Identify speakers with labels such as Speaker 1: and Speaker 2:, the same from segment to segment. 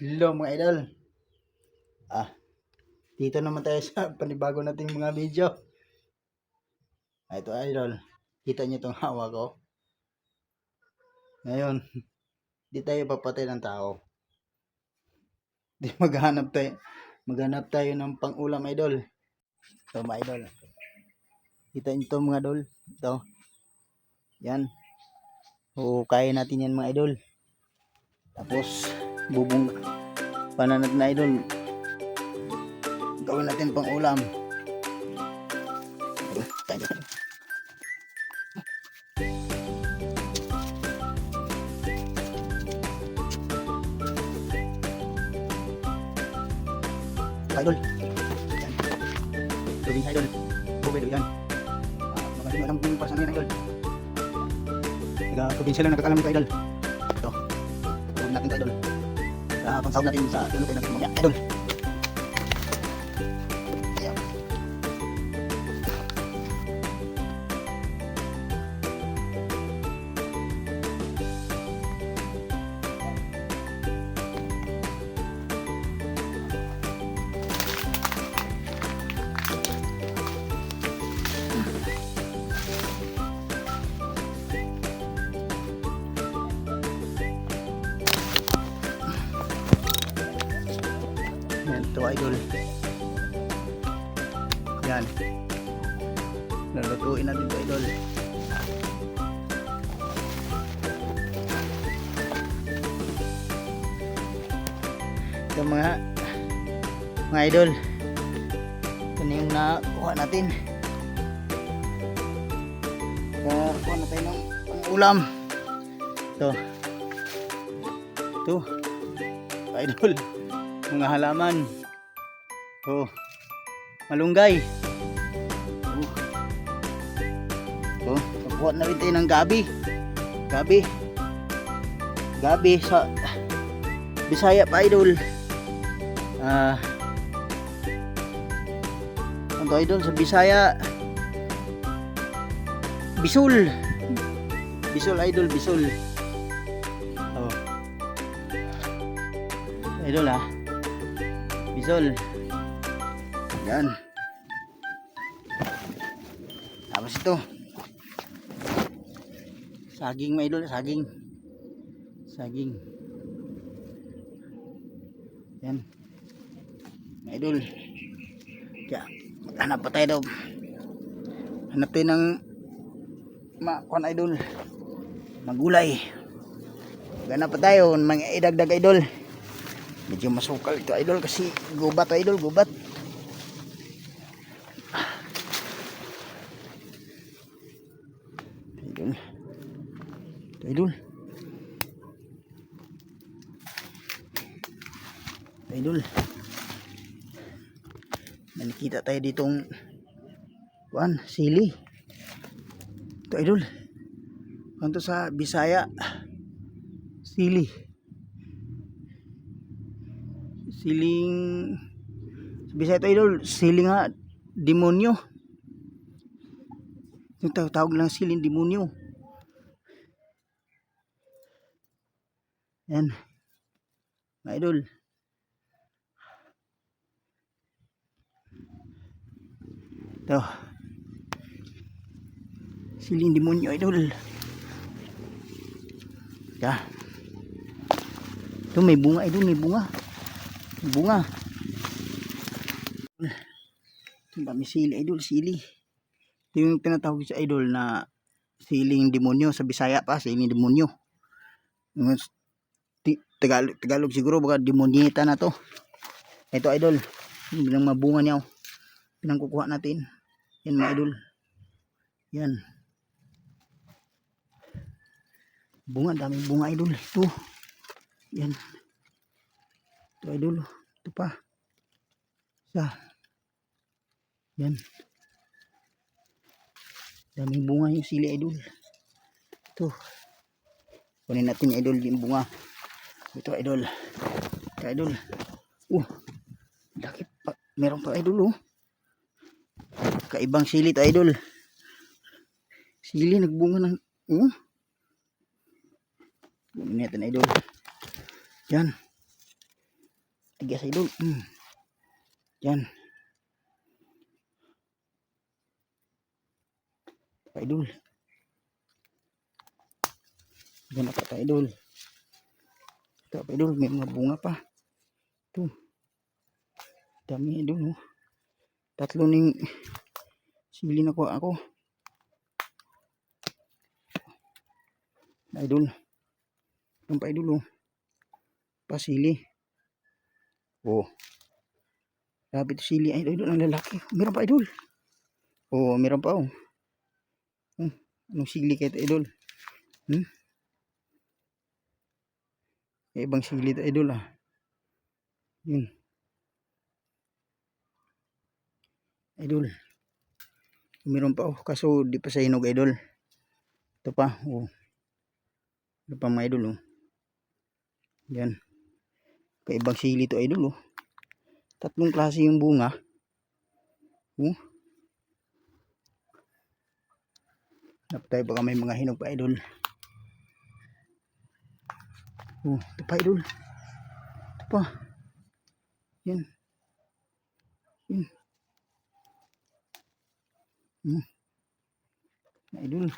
Speaker 1: Hello mga idol. Dito naman tayo sa panibago nating mga video. Ito idol. Kita niyo tong hawak ko. Ngayon, di tayo papatay ng tao. Di maghanap tayo ng pang-ulam idol. Ito mga idol. Kita niyo to mga idol. Ito. Yan. Hukayin natin yan mga idol. Tapos bubong pananat na idol. Gawin natin pang-ulam. Idol. Yan. Probinsya idol. Bubedo yan. Magaling alam kung pasan yan idol. Taga probinsya lang nakakalam ito idol. Ito. Huwag natin ito idol. Pangsahog natin sa tulog natin mamaya idol. Ayan. Ito idol. Yan. Lulutuin natin ito idol. Ito mga idol. Ito na yung nakuha natin. Nakuha na tayo ng ulam. Ito. Ito. Idol. Mga halaman. Malunggay. Pagkuha na rin tayo ng gabi sa Bisaya pa idol. Ano idol sa Bisaya? Bisul idol, bisul. Idol bisul. Yan. Tapos ito. Saging mga idol, saging. Yan. Mga idol. Kaya, hanap pa tayo daw. Hanap tayo ng kuan idol. Magulay. Hanap pa tayo, mga idagdag idol. Medyo masukal ito idol kasi gubat idol, gubat. Idol. Nakikita tayo ditong sili. Ito idol. Kanto sa Bisaya. Sili. Siling sa Bisaya ito idol, siling demonyo. Yung tawag lang siling demonyo. Yan. Mga idol. Ito. Siling demonyo idol. Ya. Ito may bunga idol, may bunga. Ito may sili idol, sili. Ito yung tinatawag sa idol na siling demonyo. Sa Bisaya pa, siling demonyo. Tagalog siguro baka demonyeta na to. Ito idol, bilang mabunga niya. Pinangkukuha natin. Yan mga idol. Yan. Bunga, daming bunga idol. Ito. Yan. Ito idol. Ito pa. Yan. Daming bunga yung sili idol. Ito. Kunin natin idol yung bunga. Ito idol. Ito idol. Laki pa. Meron pa idol Kaibang sili ito idol. Sili nagbunga ng Kunin natin idol. Yan. Tigas idol. Yan. Pa idol. Yan pa ta idol. Ito pa idol, may mga bunga pa. Ito. Dami idol, oh. 3 ning sili na ko ako. Idol. Yung pa idol, oh. Pasili. Oh. Grabe ito sili ay idol, ang lalaki. Meron pa idol. Oh, meron pa, oh. Anong sili kaya ito idol? Ibang sili ito idol, ah. Yun. Idol. Meron pa, oh. Kaso di pa sa hinog idol. Ito pa, oh. Ito pa mga idol, oh. Yan. Kaibang sili ito idol, oh. 3 klase yung bunga. Oh. Napatay baka may mga hinog pa idol. Oh, ito pa idol. Ito pa. Yan. Yan. Idol.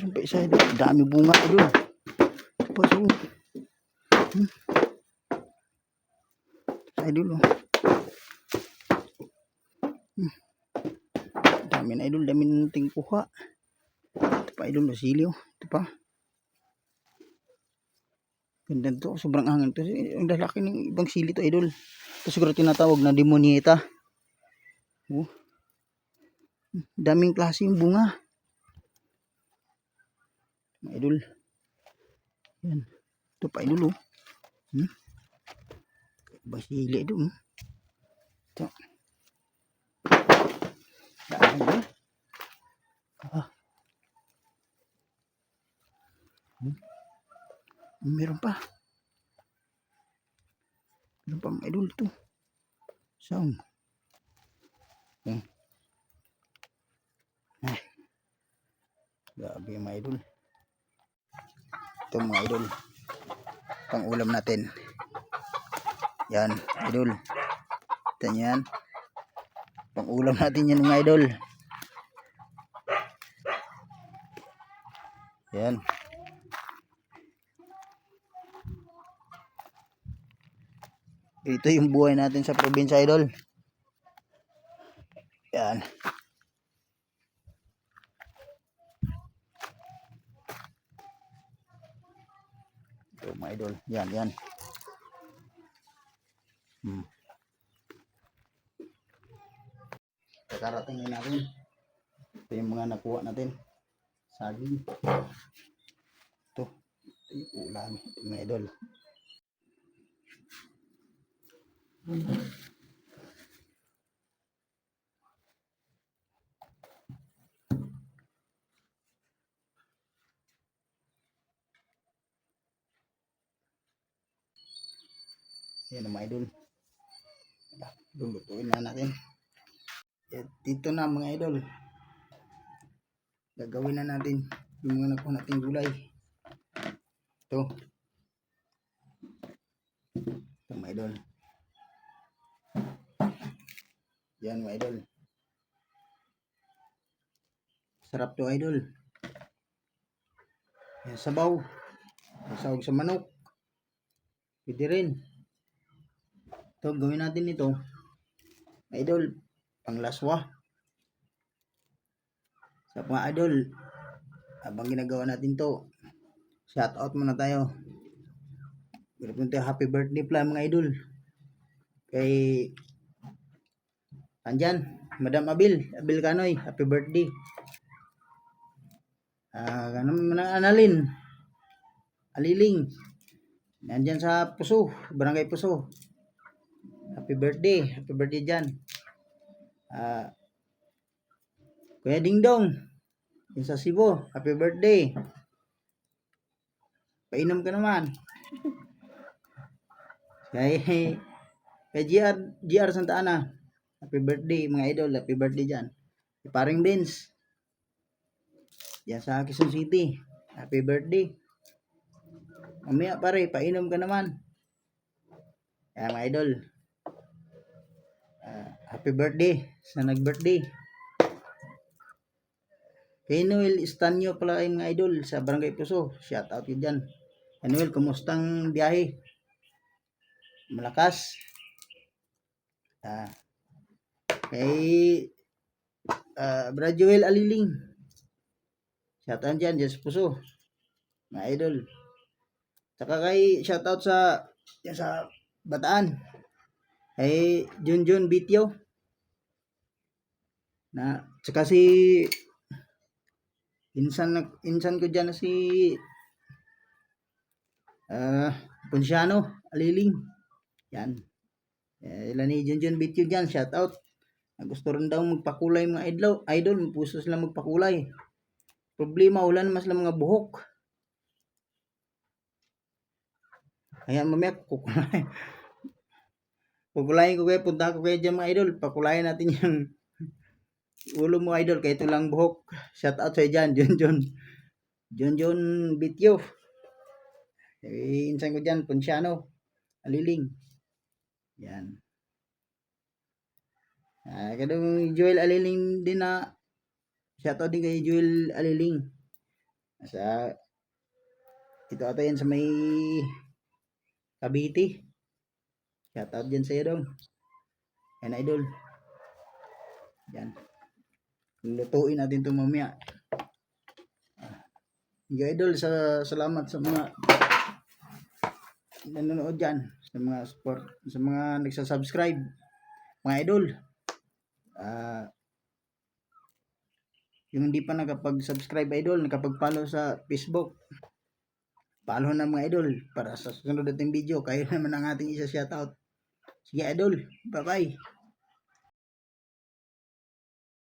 Speaker 1: Ito pa isa idol. Dami bunga idol. Ito pa so. Idol, oh. Dami na idol, dami na nating kuha. Ito pa idol, sili, oh. Ito pa. Ganda to, sobrang angan to. Ang lalaki ng ibang sili to idol. Ito siguro tinatawag na demonieta. Oh. Daming klase yung bunga. Mga idol. Yan. Ito pa idol, oh. Ibang sili idol, oh. Ito. Dami idol. Meron pa. Meron pa mga idol ito. Sound. Grabe mga idol. Ito mga idol. Pang ulam natin. Yan, idol. Ito yan. Pang ulam natin yan mga idol. Yan. Ito yung buhay natin sa probinsya idol. Yan. Ito mga idol. Yan, yan. Kakarating na natin. Ito yung mga nakuha natin. Saging. Ito. Ito yung ulam mga idol. Yan mga idol. Lulutuin na natin. Dito na mga idol. Gagawin na natin yung mga nakuha natin gulay. Ito. Ito mga idol. Yan mga idol. Sarap to idol. Yan sabaw. Sahog sa manok. Pwede rin. Ito gawin natin ito. Idol. Panglaswa. Sa mga idol. Habang ginagawa natin to. Shout out muna tayo. Happy birthday pala mga idol. Kay andyan, Madam Abil Kanoy, happy birthday. Analin, Aliling, andyan sa Puso, Barangay Puso. Happy birthday dyan. Kuya Dingdong, yung sa Cebu, happy birthday. Painom ka naman. Kay GR Santa Ana, happy birthday mga idol, happy birthday dyan. Paring Benz, yan sa Quezon City, happy birthday. Mamaya pare, painom ka naman. Kaya mga idol, happy birthday sa nag-birthday. Kay Noel Estanyo pala ay mga idol sa Barangay Puso. Shout out yun dyan. Kay Noel, kumustang biyahe? Malakas. Kay Brad Joel Aliling. Shout out dyan sa Puso. Mga idol. Saka kay shout out sa Bataan. Kay Junjun Bityo. Saka si insan ko dyan na si Ponciano Aliling. Yan. Ilan ni Junjun Bityo dyan. Shout out. Gusto rin daw magpakulay mga idol. Puso sila magpakulay. Problema, wala naman sila mga buhok. Kaya mamaya kukulayin ko kayo. Punta ko kayo dyan mga idol. Pakulayin natin yung ulo mo idol. Kaya ito lang buhok. Shout out sa'yo dyan. Junjun Bityo. Insan ko dyan. Ponciano Aliling. Yan. Kadong Joel Aliling din na shoutout din kay Joel Aliling. Ito ata yan sa may Cavite. Shoutout dyan sa'yo dong. Yan idol. Yan. Lutuin natin ito mamaya. Idol, salamat sa mga nanonood dyan. Sa mga support. Sa mga nagsasubscribe. Mga idol. Yung hindi pa nakapag-subscribe idol, nakapag-follow sa Facebook, follow na mga idol para sa susunod nating video. Kayo naman ang ating isa shoutout. Sige idol, bye bye.